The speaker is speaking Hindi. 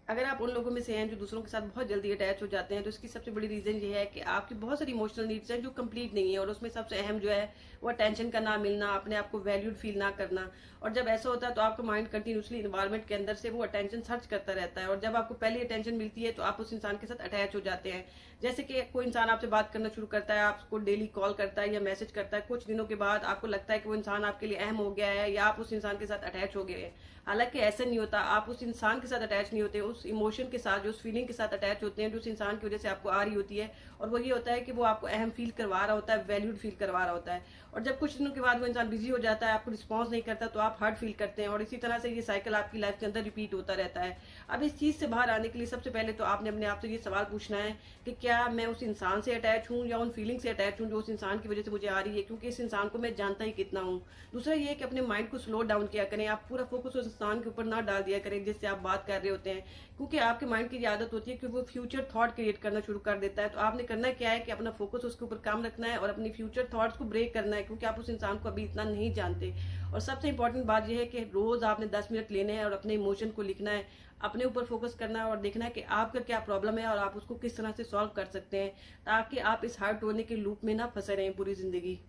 अगर आप उन लोगों में से हैं जो दूसरों के साथ बहुत जल्दी अटैच हो जाते हैं, तो इसकी सबसे बड़ी रीजन ये है कि आपकी बहुत सारी इमोशनल नीड्स हैं जो कंप्लीट नहीं है, और उसमें सबसे अहम जो है वो अटेंशन का ना मिलना, अपने आप को वैल्यूड फील ना करना। और जब ऐसा होता है तो आपका माइंड कंटिन्यूसली इन्वायरमेंट के अंदर से वो अटेंशन सर्च करता रहता है, और जब आपको पहली अटेंशन मिलती है तो आप उस इंसान के साथ अटैच हो जाते हैं। जैसे कि कोई इंसान आपसे बात करना शुरू करता है, आपको डेली कॉल करता है या मैसेज करता है, कुछ दिनों के बाद आपको लगता है कि वो इंसान आपके लिए अहम हो गया है या आप उस इंसान के साथ अटैच हो गए हैं। हालांकि ऐसा नहीं होता, आप उस इंसान के साथ अटैच नहीं होते, उस इमोशन के साथ, जो उस फीलिंग के साथ अटैच होते हैं जो उस इंसान की वजह से आपको आ रही होती है। और वो ये होता है कि वो आपको अहम फील करवा रहा होता है, वैल्यूड फील करवा रहा होता है। और जब कुछ दिनों के बाद वो इंसान बिजी हो जाता है, आपको रिस्पॉन्स नहीं करता, तो आप हर्ट फील करते हैं, और इसी तरह से ये साइकिल आपकी लाइफ के अंदर रिपीट होता रहता है। अब इस चीज से बाहर आने के लिए सबसे पहले तो आपने अपने आप से ये सवाल पूछना है कि क्या मैं उस इंसान से अटैच हूँ या उन फीलिंग से अटैच हूँ जो उस इंसान की वजह से मुझे आ रही है, क्योंकि इस इंसान को मैं जानता ही कितना हूँ। दूसरा ये है कि अपने माइंड को स्लो डाउन किया करें, आप पूरा फोकस उस इंसान के ऊपर ना डाल दिया करें जिससे आप बात कर रहे होते हैं, क्योंकि आपके माइंड की आदत होती है कि वो फ्यूचर थॉट क्रिएट करना शुरू कर देता है। तो आपने करना क्या है कि अपना फोकस उसके ऊपर काम रखना है और अपनी फ्यूचर थॉट्स को ब्रेक करना है, क्योंकि आप उस इंसान को अभी इतना नहीं जानते। और सबसे इंपॉर्टेंट बात यह है कि रोज आपने 10 मिनट लेने हैं और अपने इमोशन को लिखना है, अपने ऊपर फोकस करना है और देखना है कि आपका क्या प्रॉब्लम है और आप उसको किस तरह से सॉल्व कर सकते हैं, ताकि आप इस हार्ट होने के लूप में ना फंसे रहें पूरी जिंदगी।